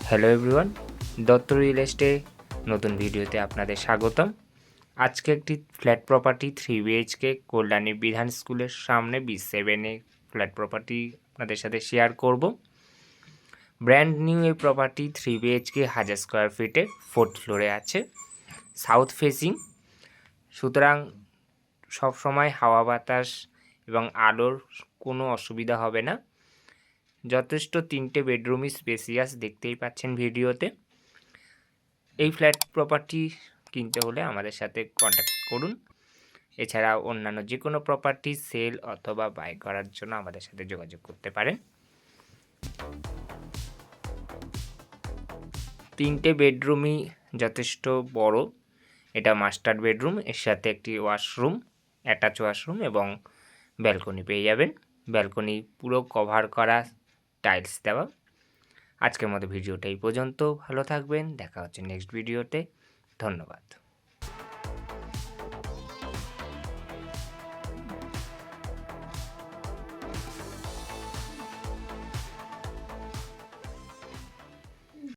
Hello everyone, Dutta real এস্টে নতুন ভিডিওতে আপনাদের স্বাগতম। আজকে একটি ফ্ল্যাট প্রপার্টি 3 BHK কল্যাণী বিধান স্কুলের সামনে B7-এ ফ্ল্যাট প্রপার্টি আপনাদের সাথে শেয়ার করব। ব্র্যান্ড নিউ এই প্রপার্টি 3 BHK 1000 স্কোয়ার ফিটে 4th ফ্লোরে আছে, সাউথ ফেসিং। সুতরাং সবসময় হাওয়া বাতাস এবং আলোর কোনো অসুবিধা হবে না। যথেষ্ট 3টে বেডরুমই স্পেসিয়াস, দেখতেই পাচ্ছেন ভিডিওতে। এই ফ্ল্যাট প্রপার্টি কিনতে হলে আমাদের সাথে কন্ট্যাক্ট করুন। এছাড়া অন্যান্য যে কোনো প্রপার্টি সেল অথবা বাই করার জন্য আমাদের সাথে যোগাযোগ করতে পারেন। 3টে বেডরুমই যথেষ্ট বড়। এটা মাস্টার বেডরুম, এর সাথে একটি ওয়াশরুম, অ্যাটাচ ওয়াশরুম এবং ব্যালকনি পেয়ে যাবেন। ব্যালকনি পুরো কভার করা, টাইলস দেওয়া। আজকের মতো ভিডিওটা এই পর্যন্ত। ভালো থাকবেন, দেখা হচ্ছে নেক্সট ভিডিওতে। ধন্যবাদ।